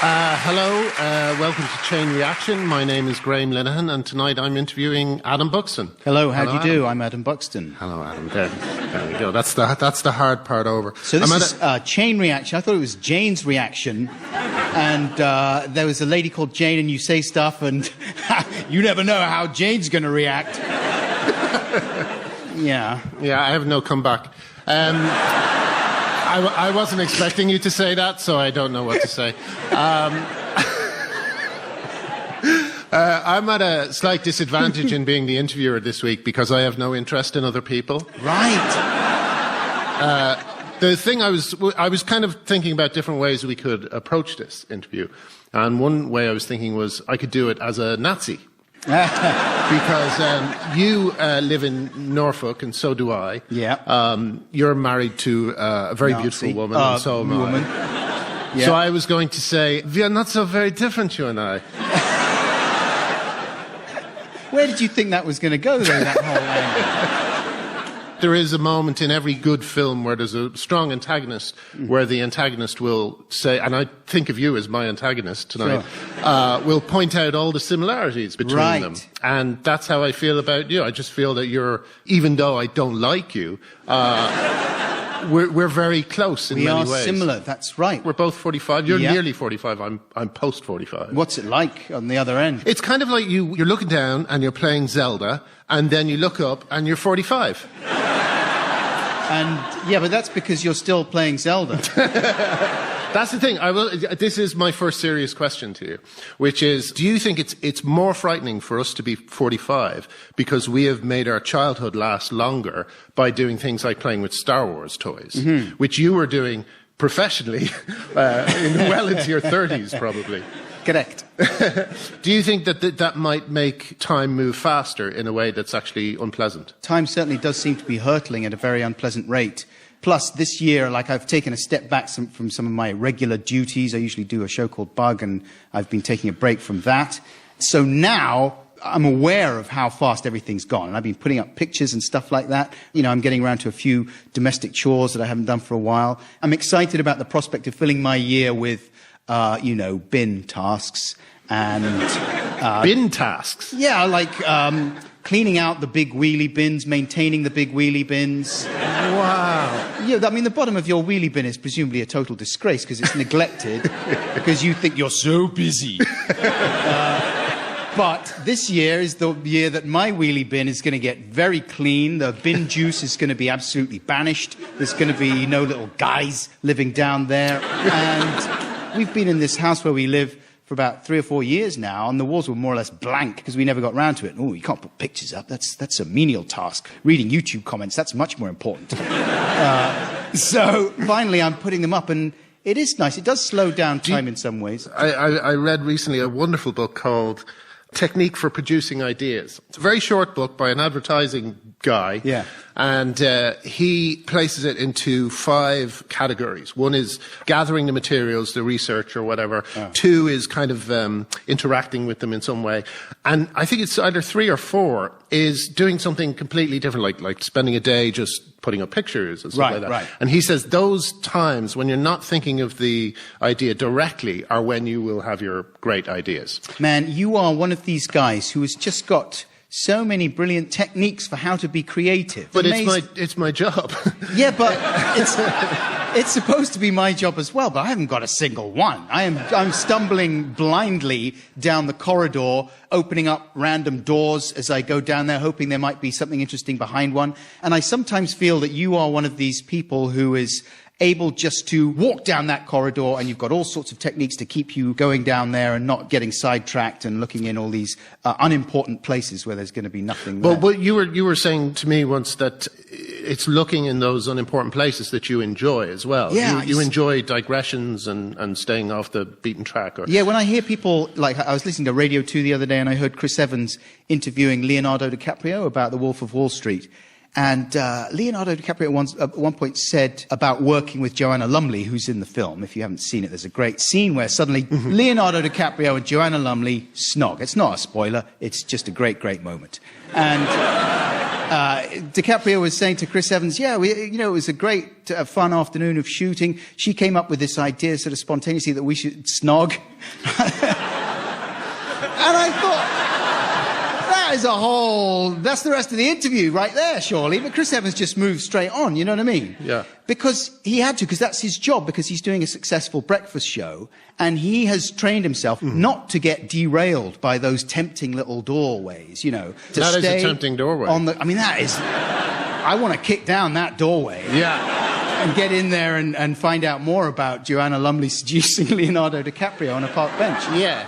Hello, welcome to Chain Reaction. My name is Graham Linehan, and tonight I'm interviewing Adam Buxton. Hello, how do you do? I'm Adam Buxton. Hello, Adam. There we go. That's the hard part over. So this is Chain Reaction. I thought it was Jane's Reaction, and there was a lady called Jane, and you say stuff, and you never know how Jane's going to react. Yeah. Yeah, I have no comeback. I wasn't expecting you to say that, so I don't know what to say. I'm at a slight disadvantage in being the interviewer this week because I have no interest in other people. Right. The thing I was kind of thinking about different ways we could approach this interview. And one way I was thinking was I could do it as a Nazi. Because you live in Norfolk, and so do I. Yeah. You're married to a very beautiful woman, and so am I. Yeah. So I was going to say, we are not so very different, you and I. Where did you think that was going to go, though, that whole angle? There is a moment in every good film where there's a strong antagonist, where the antagonist will say, and I think of you as my antagonist tonight, will point out all the similarities between them. And that's how I feel about you. I just feel that you're, even though I don't like you, we're very close in many ways. We are similar, that's right. We're both 45. You're nearly 45. I'm post 45. What's it like on the other end? It's kind of like you're looking down and you're playing Zelda, and then you look up and you're 45. And yeah, but that's because you're still playing Zelda. That's the thing. This is my first serious question to you, which is, do you think it's more frightening for us to be 45 because we have made our childhood last longer by doing things like playing with Star Wars toys, which you were doing professionally well into your 30s, probably? Correct. Do you think that might make time move faster in a way that's actually unpleasant? Time certainly does seem to be hurtling at a very unpleasant rate. Plus, this year, like, I've taken a step back from some of my regular duties. I usually do a show called Bug, and I've been taking a break from that. So now I'm aware of how fast everything's gone, and I've been putting up pictures and stuff like that. You know, I'm getting around to a few domestic chores that I haven't done for a while. I'm excited about the prospect of filling my year with bin tasks and... bin tasks? Yeah, like cleaning out the big wheelie bins, maintaining the big wheelie bins. Wow. Yeah, I mean, the bottom of your wheelie bin is presumably a total disgrace because it's neglected because you think you're so busy. But this year is the year that my wheelie bin is going to get very clean. The bin juice is going to be absolutely banished. There's going to be no little guys living down there. And we've been in this house where we live for about 3 or 4 years now, and the walls were more or less blank because we never got round to it. Oh, you can't put pictures up. That's a menial task. Reading YouTube comments, that's much more important. So finally I'm putting them up, and it is nice. It does slow down time in some ways. I read recently a wonderful book called Technique for Producing Ideas. It's a very short book by an advertising guy. Yeah. And he places it into 5 categories. One is gathering the materials, the research or whatever. Oh. 2 is kind of interacting with them in some way. And I think it's either 3 or 4 is doing something completely different, like spending a day just putting up pictures and stuff like that. Right. And he says those times when you're not thinking of the idea directly are when you will have your great ideas. Man, you are one of these guys who has just got so many brilliant techniques for how to be creative. But it's my job. Yeah, but it's supposed to be my job as well, but I haven't got a single one. I'm stumbling blindly down the corridor, opening up random doors as I go down there, hoping there might be something interesting behind one. And I sometimes feel that you are one of these people who is able just to walk down that corridor, and you've got all sorts of techniques to keep you going down there and not getting sidetracked and looking in all these unimportant places where there's going to be nothing there. Well, you were saying to me once that it's looking in those unimportant places that you enjoy as well. Yeah, you enjoy digressions and staying off the beaten track. Yeah, when I hear people, like I was listening to Radio 2 the other day and I heard Chris Evans interviewing Leonardo DiCaprio about The Wolf of Wall Street. And Leonardo DiCaprio at one point said about working with Joanna Lumley, who's in the film. If you haven't seen it, there's a great scene where suddenly Leonardo DiCaprio and Joanna Lumley snog. It's not a spoiler. It's just a great, great moment. And DiCaprio was saying to Chris Evans, it was a great, fun afternoon of shooting. She came up with this idea sort of spontaneously that we should snog. And I thought, that's the rest of the interview right there, surely. But Chris Evans just moved straight on, you know what I mean? Yeah. Because he had to, because that's his job, because he's doing a successful breakfast show, and he has trained himself not to get derailed by those tempting little doorways, to that stay is a tempting doorway. I want to kick down that doorway. Yeah. And get in there and find out more about Joanna Lumley seducing Leonardo DiCaprio on a park bench. Yeah.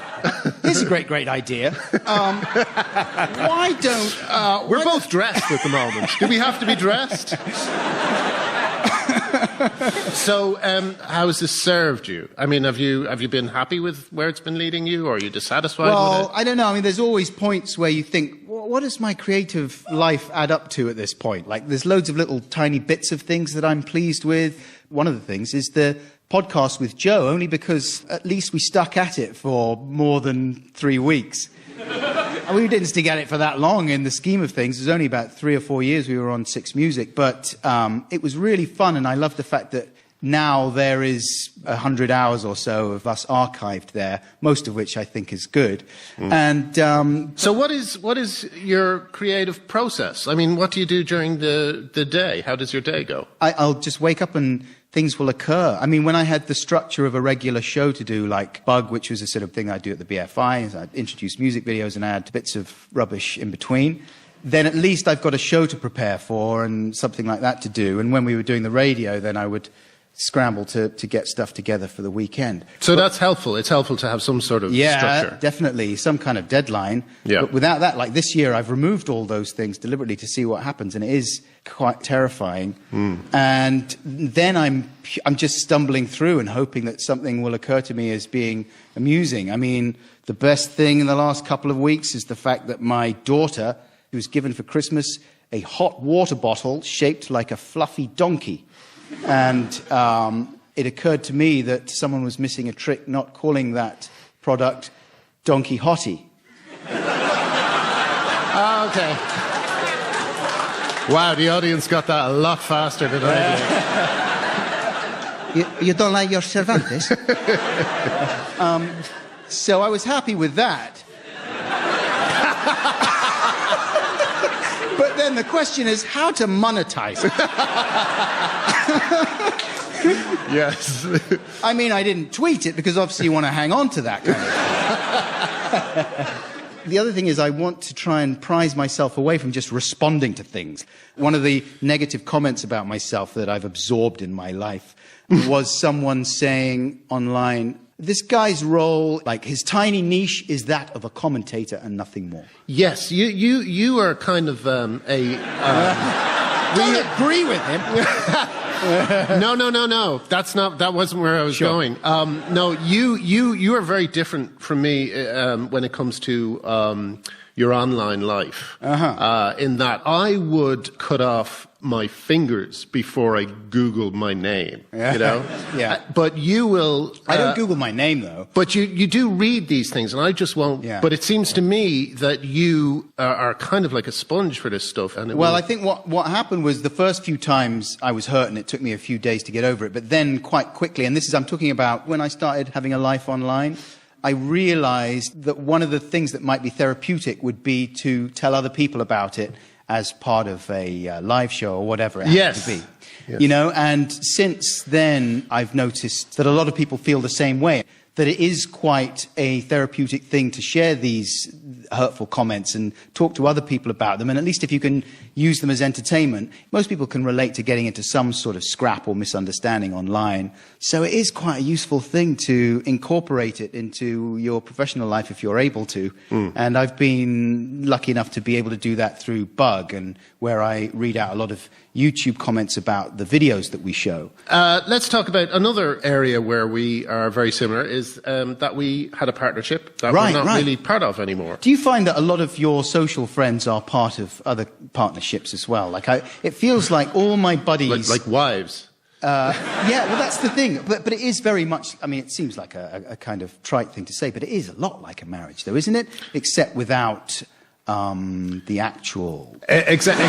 It's a great idea. Why don't... We're both dressed at the moment. Do we have to be dressed? So, how has this served you? I mean, have you been happy with where it's been leading you, or are you dissatisfied with it? Well, I don't know. I mean, there's always points where you think, what does my creative life add up to at this point? Like, there's loads of little tiny bits of things that I'm pleased with. One of the things is the podcast with Joe, only because at least we stuck at it for more than 3 weeks. We didn't stick at it for that long in the scheme of things. It was only about 3 or 4 years we were on Six Music, but it was really fun, and I love the fact that now there is 100 hours or so of us archived there, most of which I think is good. And so what is your creative process? I mean, what do you do during the day? How does your day go? I'll just wake up and things will occur. I mean, when I had the structure of a regular show to do, like Bug, which was a sort of thing I do at the BFI, I'd introduce music videos and add bits of rubbish in between, then at least I've got a show to prepare for and something like that to do. And when we were doing the radio, then I would scramble to get stuff together for the weekend. So that's helpful. It's helpful to have some sort of structure. Yeah, definitely. Some kind of deadline. Yeah. But without that, like this year, I've removed all those things deliberately to see what happens, and it is quite terrifying. And then I'm just stumbling through and hoping that something will occur to me as being amusing. I mean, the best thing in the last couple of weeks is the fact that my daughter, who was given for Christmas a hot water bottle shaped like a fluffy donkey. And it occurred to me that someone was missing a trick not calling that product Donkey Hottie. Oh, okay. Wow, the audience got that a lot faster than I did. You don't like your Cervantes? So I was happy with that. But then the question is how to monetize it. Yes. I mean, I didn't tweet it because obviously you want to hang on to that kind of thing. The other thing is I want to try and prize myself away from just responding to things. One of the negative comments about myself that I've absorbed in my life was someone saying online, this guy's role, like his tiny niche, is that of a commentator and nothing more. Yes, you are kind of don't agree with him. No. That wasn't where I was going. No, you are very different from me when it comes to your online life. In that I would cut off my fingers before I Googled my name. You know. Yeah. But you will. I don't Google my name though. But you do read these things, and I just won't. Yeah. But it seems to me that you are kind of like a sponge for this stuff. And I think what happened was the first few times I was hurt, and it took me a few days to get over it. But then quite quickly, and I'm talking about when I started having a life online, I realized that one of the things that might be therapeutic would be to tell other people about it as part of a live show or whatever it happens to be. Yes. You know, and since then I've noticed that a lot of people feel the same way, that it is quite a therapeutic thing to share these hurtful comments and talk to other people about them. And at least if you can use them as entertainment, most people can relate to getting into some sort of scrap or misunderstanding online. So it is quite a useful thing to incorporate it into your professional life if you're able to. And I've been lucky enough to be able to do that through Bug, and where I read out a lot of YouTube comments about the videos that we show. Let's talk about another area where we are very similar, is that we had a partnership that we're not really part of anymore. Do you find that a lot of your social friends are part of other partnerships as well? Like, it feels like all my buddies... Like wives? Yeah, well, that's the thing. But it is very much... I mean, it seems like a kind of trite thing to say, but it is a lot like a marriage, though, isn't it? Except without the actual... Exactly.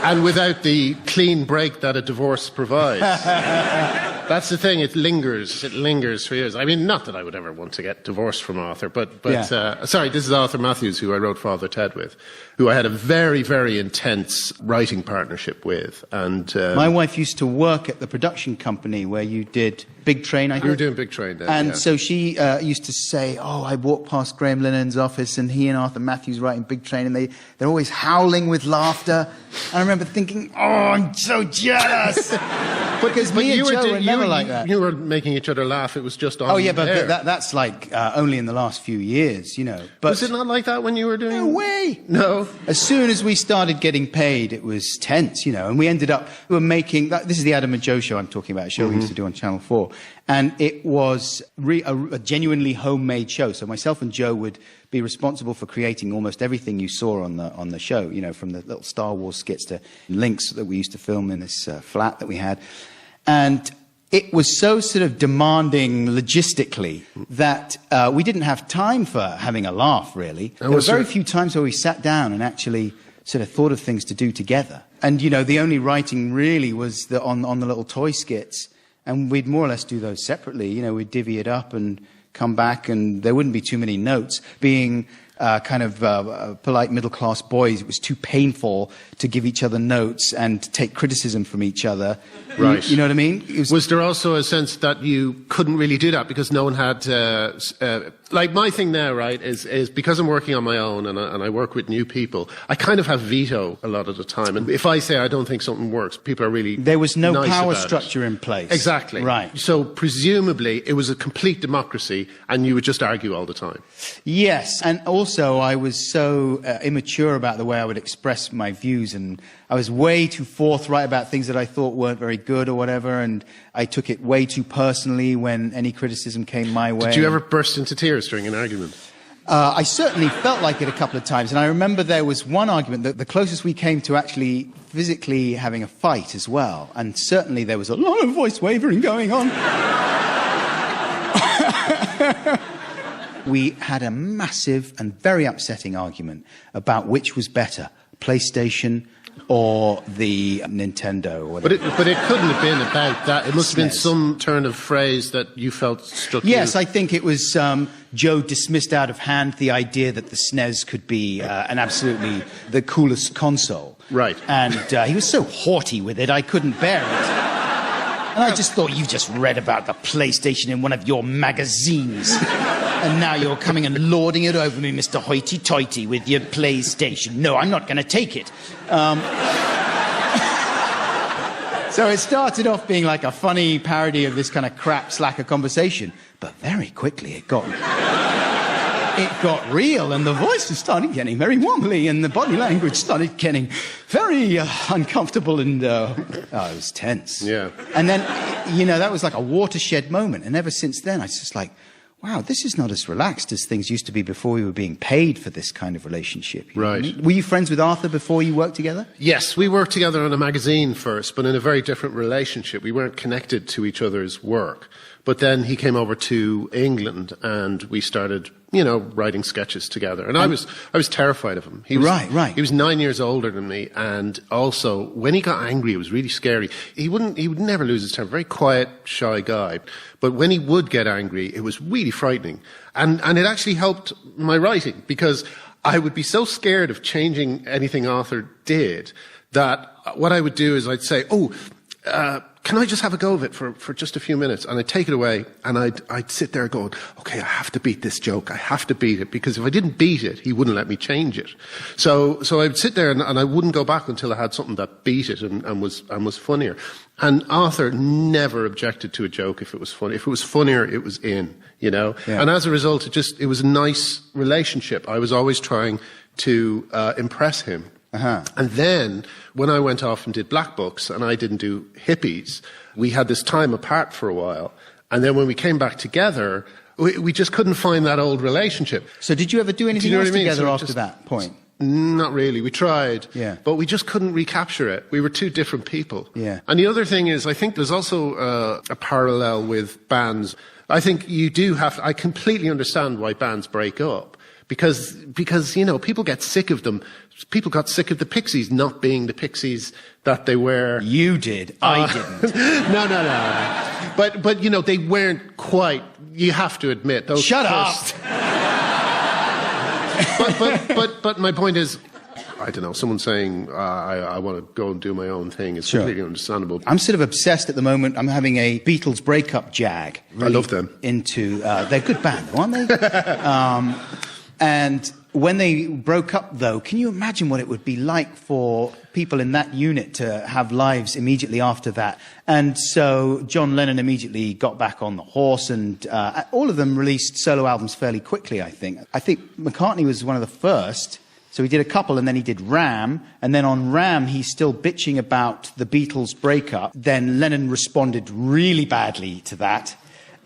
And without the clean break that a divorce provides. That's the thing, it lingers for years. I mean, not that I would ever want to get divorced from Arthur, but sorry, this is Arthur Matthews, who I wrote Father Ted with, who I had a very, very intense writing partnership with. And my wife used to work at the production company where you did Big Train, I think. You were doing Big Train then, and so she used to say, I walked past Graham Linehan's office and he and Arthur Matthews writing Big Train, and they're always howling with laughter. And I remember thinking, I'm so jealous. Because me and Joe were never like that. You were making each other laugh. It was just on. Oh yeah, but that's like only in the last few years, you know. But was it not like that when you were doing? No way. No. As soon as we started getting paid, it was tense, you know. And we were making. This is the Adam and Joe show I'm talking about. A show we used to do on Channel 4, and it was a genuinely homemade show. So myself and Joe would be responsible for creating almost everything you saw on the show. You know, from the little Star Wars skits to links that we used to film in this flat that we had. And it was so sort of demanding logistically that we didn't have time for having a laugh, really. There were very few times where we sat down and actually sort of thought of things to do together. And, you know, the only writing really was on the little toy skits. And we'd more or less do those separately. You know, we'd divvy it up and come back, and there wouldn't be too many notes. Being polite middle-class boys, it was too painful to give each other notes and take criticism from each other. Right. You know what I mean? Was there also a sense that you couldn't really do that because no one had... like my thing now, right, is because I'm working on my own and I work with new people, I kind of have veto a lot of the time. And if I say I don't think something works, people are really There was no nice power about structure in place. Exactly. Right. So presumably it was a complete democracy and you would just argue all the time. Yes, and also I was so immature about the way I would express my views, and I was way too forthright about things that I thought weren't very good or whatever, and I took it way too personally when any criticism came my way. Did you ever burst into tears during an argument? I certainly felt like it a couple of times, and I remember there was one argument that the closest we came to actually physically having a fight as well, and certainly there was a lot of voice wavering going on. We had a massive and very upsetting argument about which was better, PlayStation or the Nintendo or whatever. But it couldn't have been about that. It must have been some turn of phrase that you felt struck you. Yes, I think it was Joe dismissed out of hand the idea that the SNES could be an absolutely the coolest console. Right. And he was so haughty with it, I couldn't bear it. And I just thought, you just read about the PlayStation in one of your magazines. And now you're coming and lording it over me, Mr. Hoity-toity, with your PlayStation. No, I'm not going to take it. So it started off being like a funny parody of this kind of crap slacker conversation. But very quickly it got real, and the voices started getting very wobbly, and the body language started getting very uncomfortable, and it was tense. Yeah. And then, you know, that was like a watershed moment. And ever since then, I was just like, wow, this is not as relaxed as things used to be before we were being paid for this kind of relationship. Right. Were you friends with Arthur before you worked together? Yes, we worked together on a magazine first, but in a very different relationship. We weren't connected to each other's work. But then he came over to England and we started, you know, writing sketches together. And I was terrified of him. He was, right. He was 9 years older than me, and also when he got angry, it was really scary. He would never lose his temper. Very quiet, shy guy. But when he would get angry, it was really frightening. And it actually helped my writing, because I would be so scared of changing anything Arthur did that what I would do is I'd say, can I just have a go of it for just a few minutes? And I'd take it away, and I'd sit there going, okay, I have to beat this joke. I have to beat it, because if I didn't beat it, he wouldn't let me change it. So I'd sit there and I wouldn't go back until I had something that beat it and was funnier. And Arthur never objected to a joke if it was funny. If it was funnier, it was in, you know? Yeah. And as a result, it was a nice relationship. I was always trying to impress him. Uh-huh. And then, when I went off and did Black Books, and I didn't do Hippies, we had this time apart for a while. And then when we came back together, we just couldn't find that old relationship. So did you ever do anything else together after that point? Not really. We tried. Yeah. But we just couldn't recapture it. We were two different people. Yeah. And the other thing is, I think there's also a parallel with bands. I think you do I completely understand why bands break up. because people get sick of them. People got sick of the Pixies not being the Pixies that they were. You did. I didn't. No. But they weren't quite. You have to admit those. Shut up. But my point is, I don't know. Someone saying I want to go and do my own thing is completely understandable. I'm sort of obsessed at the moment. I'm having a Beatles breakup jag. Really I love them. They're a good band, aren't they? And when they broke up, though, can you imagine what it would be like for people in that unit to have lives immediately after that? And so John Lennon immediately got back on the horse, and all of them released solo albums fairly quickly, I think. I think McCartney was one of the first. So he did a couple, and then he did Ram, and then on Ram he's still bitching about the Beatles breakup. Then Lennon responded really badly to that.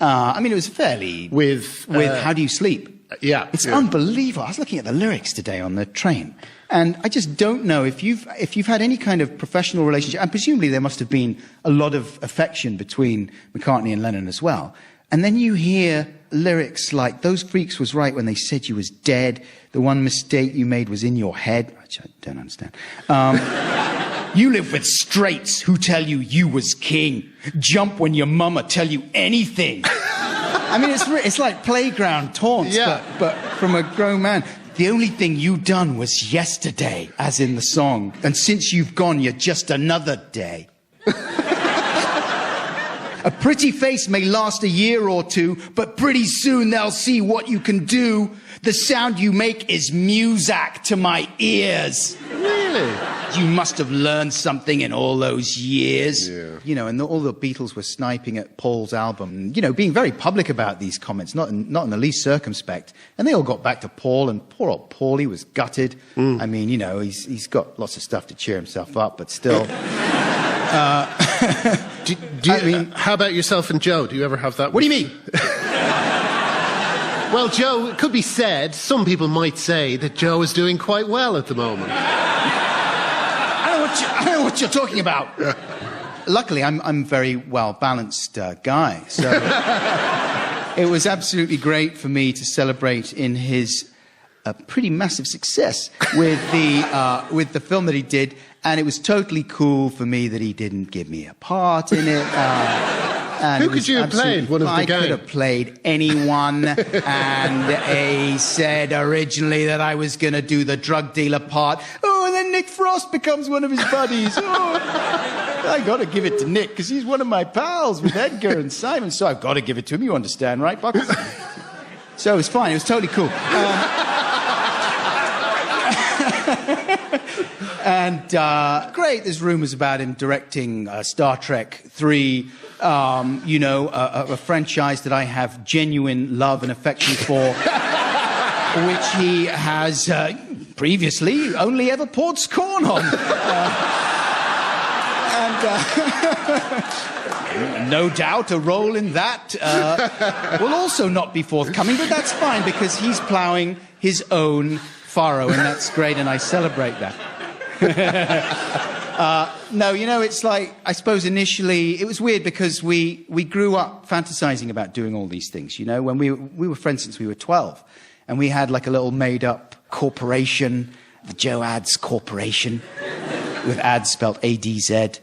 I mean, it was fairly... With How Do You Sleep? Yeah. It's unbelievable. I was looking at the lyrics today on the train, and I just don't know if you've had any kind of professional relationship, and presumably there must have been a lot of affection between McCartney and Lennon as well. And then you hear lyrics like, "Those freaks was right when they said you was dead. The one mistake you made was in your head," which I don't understand. "You live with straights who tell you you was king. Jump when your mama tell you anything." I mean, it's like playground taunts, but from a grown man. "The only thing you done was yesterday," as in the song. "And since you've gone, you're just another day." "A pretty face may last a year or two, but pretty soon they'll see what you can do. The sound you make is music to my ears." Really? "You must have learned something in all those years." Yeah. And all the Beatles were sniping at Paul's album, being very public about these comments, not in the least circumspect. And they all got back to Paul, and poor old Paulie was gutted. I mean, he's got lots of stuff to cheer himself up, but still... How about yourself and Joe? Do you ever have that? What do you mean? Well, Joe, it could be said, some people might say that Joe is doing quite well at the moment. I don't know what you're talking about. Luckily, I'm a very well-balanced guy, so it was absolutely great for me to celebrate in his pretty massive success with the film that he did, and it was totally cool for me that he didn't give me a part in it. Who could you have played? One of the gang? I could have played anyone, and he said originally that I was going to do the drug dealer part. Oh, and then Nick Frost becomes one of his buddies. Oh, I got to give it to Nick because he's one of my pals with Edgar and Simon, so I've got to give it to him. You understand, right, Buxton? So it was fine. It was totally cool. And great, there's rumours about him directing Star Trek 3, a franchise that I have genuine love and affection for, which he has previously only ever poured scorn on. And no doubt a role in that will also not be forthcoming, but that's fine because he's ploughing his own furrow, and that's great, and I celebrate that. No, it's like, I suppose initially, it was weird because we grew up fantasizing about doing all these things, when we were friends since we were 12, and we had like a little made-up corporation, the Joe Ads Corporation, with ads spelled A-D-Z,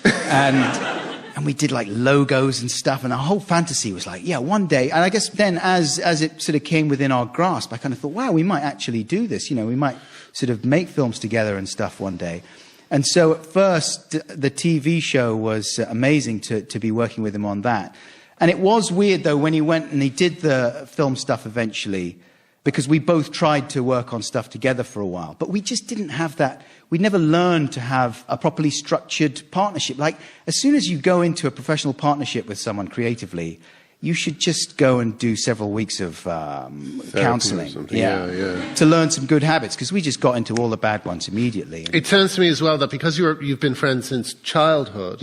and we did like logos and stuff, and our whole fantasy was like, yeah, one day, and I guess then as it sort of came within our grasp, I kind of thought, wow, we might actually do this, we might sort of make films together and stuff one day. And so at first, the TV show was amazing to be working with him on that. And it was weird, though, when he went and he did the film stuff eventually, because we both tried to work on stuff together for a while. But we just didn't have that. We never learned to have a properly structured partnership. Like, as soon as you go into a professional partnership with someone creatively, you should just go and do several weeks of counselling. To learn some good habits, because we just got into all the bad ones immediately. It sounds to me as well that because you've been friends since childhood,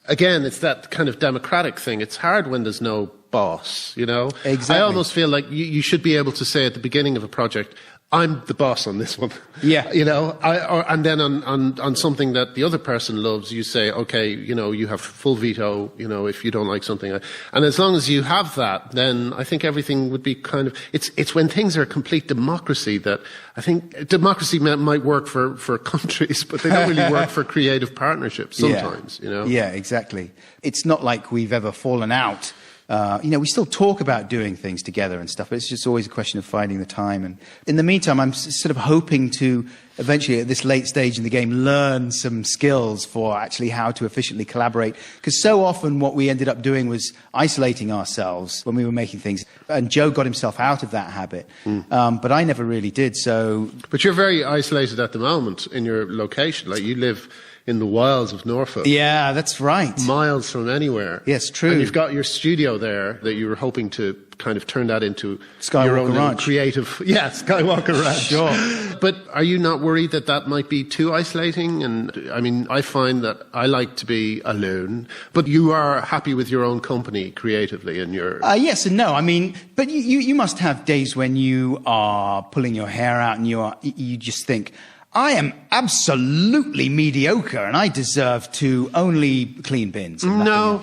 again, it's that kind of democratic thing. It's hard when there's no boss, Exactly. I almost feel like you should be able to say at the beginning of a project, I'm the boss on this one. Yeah. You know, and then on something that the other person loves, you say, okay, you know, you have full veto, you know, if you don't like something. And as long as you have that, then I think everything would be kind of, it's when things are a complete democracy that I think democracy might work for countries, but they don't really work for creative partnerships sometimes, you know? Yeah, exactly. It's not like we've ever fallen out. You know, we still talk about doing things together and stuff, but it's just always a question of finding the time. And in the meantime, I'm sort of hoping to eventually, at this late stage in the game, learn some skills for actually how to efficiently collaborate. Because so often what we ended up doing was isolating ourselves when we were making things. And Joe got himself out of that habit. But I never really did, so... But you're very isolated at the moment in your location. Like, you live in the wilds of Norfolk. Yeah, that's right. Miles from anywhere. Yes, true. And you've got your studio there that you were hoping to kind of turn that into Skywalker your own Ranch. Creative... Yeah, Skywalker Ranch. Sure. But are you not worried that that might be too isolating? And I mean, I find that I like to be alone, but you are happy with your own company creatively and your... Yes and no. I mean, but you must have days when you are pulling your hair out and you just think, I am absolutely mediocre and I deserve to only clean bins. And no.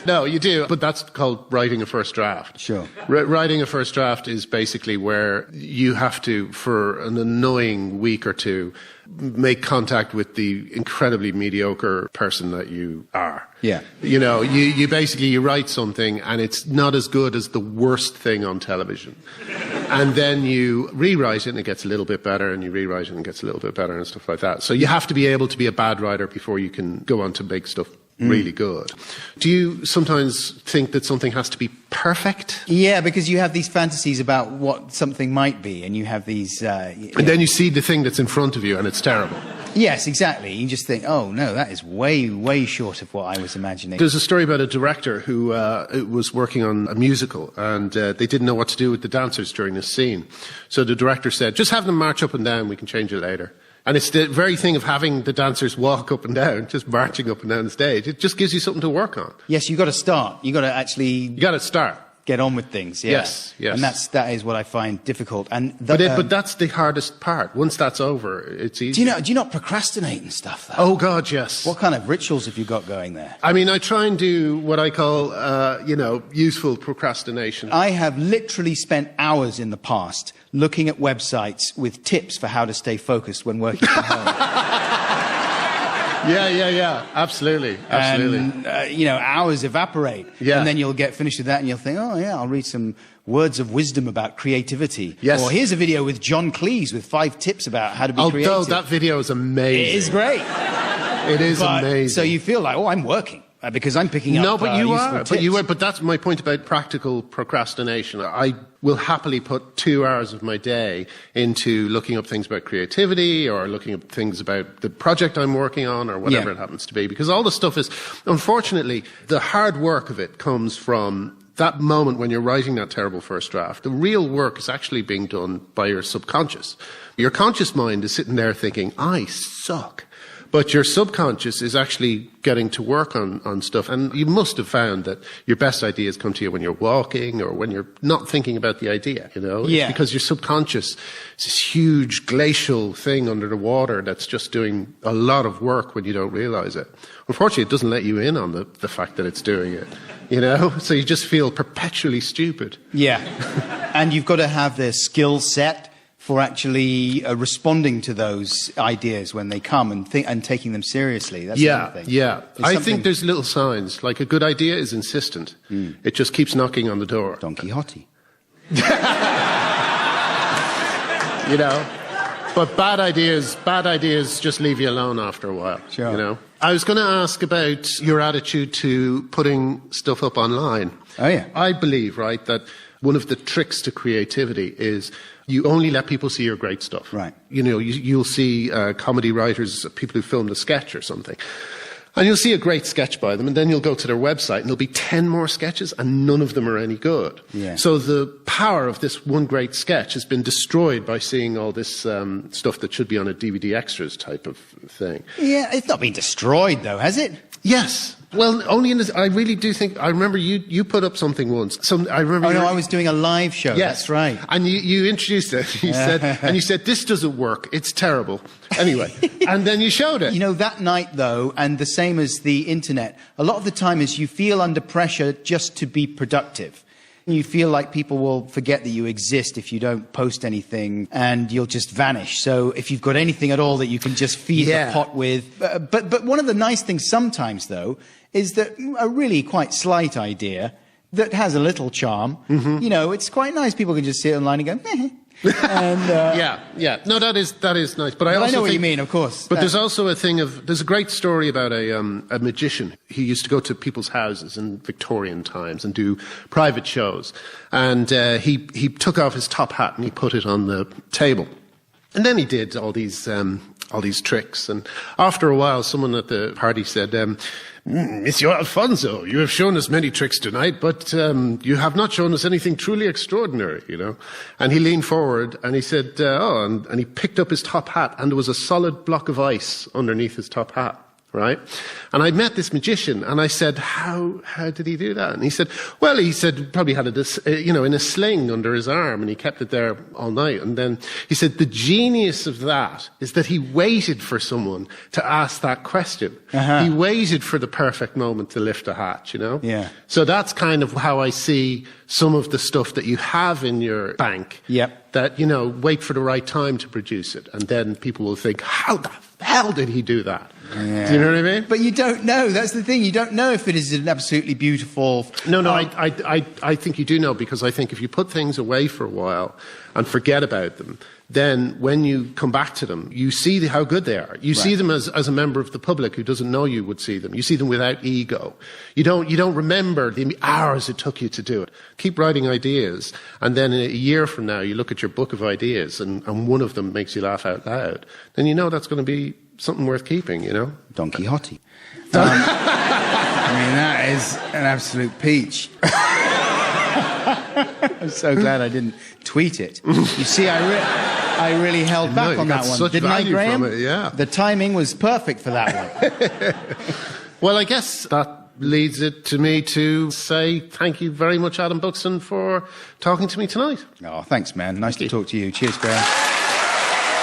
No, you do, but that's called writing a first draft. Sure. Writing a first draft is basically where you have to, for an annoying week or two, make contact with the incredibly mediocre person that you are. Yeah. You know, you basically, you write something and it's not as good as the worst thing on television. And then you rewrite it and it gets a little bit better, and you rewrite it and it gets a little bit better and stuff like that. So you have to be able to be a bad writer before you can go on to make stuff really good. Do you sometimes think that something has to be perfect? Yeah, because you have these fantasies about what something might be, and you have these... and then you see the thing that's in front of you and it's terrible. Yes, exactly. You just think, oh, no, that is way, way short of what I was imagining. There's a story about a director who was working on a musical, and they didn't know what to do with the dancers during this scene. So the director said, just have them march up and down, we can change it later. And it's the very thing of having the dancers walk up and down, just marching up and down the stage. It just gives you something to work on. Yes, you've got to start. You've got to actually... You got to start. Get on with things, yeah. Yes, yes. And that is what I find difficult. And but that's the hardest part. Once that's over, it's easy. Do you not procrastinate and stuff, though? Oh, God, yes. What kind of rituals have you got going there? I mean, I try and do what I call, useful procrastination. I have literally spent hours in the past looking at websites with tips for how to stay focused when working from home. Yeah. Absolutely. And, hours evaporate. Yeah. And then you'll get finished with that and you'll think, oh, yeah, I'll read some words of wisdom about creativity. Yes. Or here's a video with John Cleese with 5 tips about how to be creative. Although that video is amazing. It is great. It is amazing. So you feel like, oh, I'm working. Because I'm picking up but you are. tips. But that's my point about practical procrastination. I will happily put 2 hours of my day into looking up things about creativity or looking up things about the project I'm working on or whatever it happens to be. Because all the stuff is, unfortunately, the hard work of it comes from that moment when you're writing that terrible first draft. The real work is actually being done by your subconscious. Your conscious mind is sitting there thinking, I suck. But your subconscious is actually getting to work on stuff. And you must have found that your best ideas come to you when you're walking or when you're not thinking about the idea, you know? Yeah. It's because your subconscious is this huge glacial thing under the water that's just doing a lot of work when you don't realize it. Unfortunately, it doesn't let you in on the fact that it's doing it, you know? So you just feel perpetually stupid. Yeah. And you've got to have the skill set for actually responding to those ideas when they come and taking them seriously. That's the other thing. Yeah. I think there's little signs. Like a good idea is insistent. It just keeps knocking on the door. Don Quixote. You know? But bad ideas just leave you alone after a while. Sure. You know? I was going to ask about your attitude to putting stuff up online. Oh, yeah. I believe, right, that one of the tricks to creativity is you only let people see your great stuff. Right. You know, you'll see comedy writers, people who filmed a sketch or something. And you'll see a great sketch by them, and then you'll go to their website, and there'll be 10 more sketches, and none of them are any good. Yeah. So the power of this one great sketch has been destroyed by seeing all this stuff that should be on a DVD extras type of thing. Yeah, it's not been destroyed, though, has it? Yes. Well, only in this, I really do think, I remember you put up something once. I remember. Oh, no, I was doing a live show. Yes. That's right. And you introduced it. You said, this doesn't work. It's terrible. Anyway. And then you showed it. You know, that night, though, and the same as the internet, a lot of the time is you feel under pressure just to be productive. You feel like people will forget that you exist if you don't post anything, and you'll just vanish. So if you've got anything at all that you can just feed the pot with. But one of the nice things sometimes, though, is that a really quite slight idea that has a little charm, you know, it's quite nice. People can just sit online and go, and, yeah. No, that is nice. But I also know what think, you mean, of course. But there's also a thing of, there's a great story about a magician. He used to go to people's houses in Victorian times and do private shows. And he took off his top hat and he put it on the table. And then he did all these tricks. And after a while, someone at the party said, Monsieur Alfonso, you have shown us many tricks tonight, but you have not shown us anything truly extraordinary, you know. And he leaned forward and he said, and he picked up his top hat, and there was a solid block of ice underneath his top hat, right? And I met this magician, and I said, how did he do that? And he said, well, probably had it, in a sling under his arm, and he kept it there all night. And then he said, the genius of that is that he waited for someone to ask that question. He waited for the perfect moment to lift a hat, you know? Yeah. So that's kind of how I see some of the stuff that you have in your bank. Yep. That, you know, wait for the right time to produce it. And then people will think, how the hell did he do that? Yeah. Do you know what I mean? But you don't know. That's the thing. You don't know if it is an absolutely beautiful... No, I think you do know, because I think if you put things away for a while and forget about them, then when you come back to them, you see how good they are. You see them as a member of the public who doesn't know you would see them. You see them without ego. You don't remember the hours it took you to do it. Keep writing ideas, and then a year from now, you look at your book of ideas, and one of them makes you laugh out loud. Then you know that's going to be something worth keeping, you know? Don Quixote. I mean, that is an absolute peach. I'm so glad I didn't tweet it. You see, I really held back on that one. Didn't I, Graham? From it, yeah. The timing was perfect for that one. Well, I guess that leads it to me to say thank you very much, Adam Buxton, for talking to me tonight. Oh, thanks, man. Nice to talk to you. Cheers, Graham.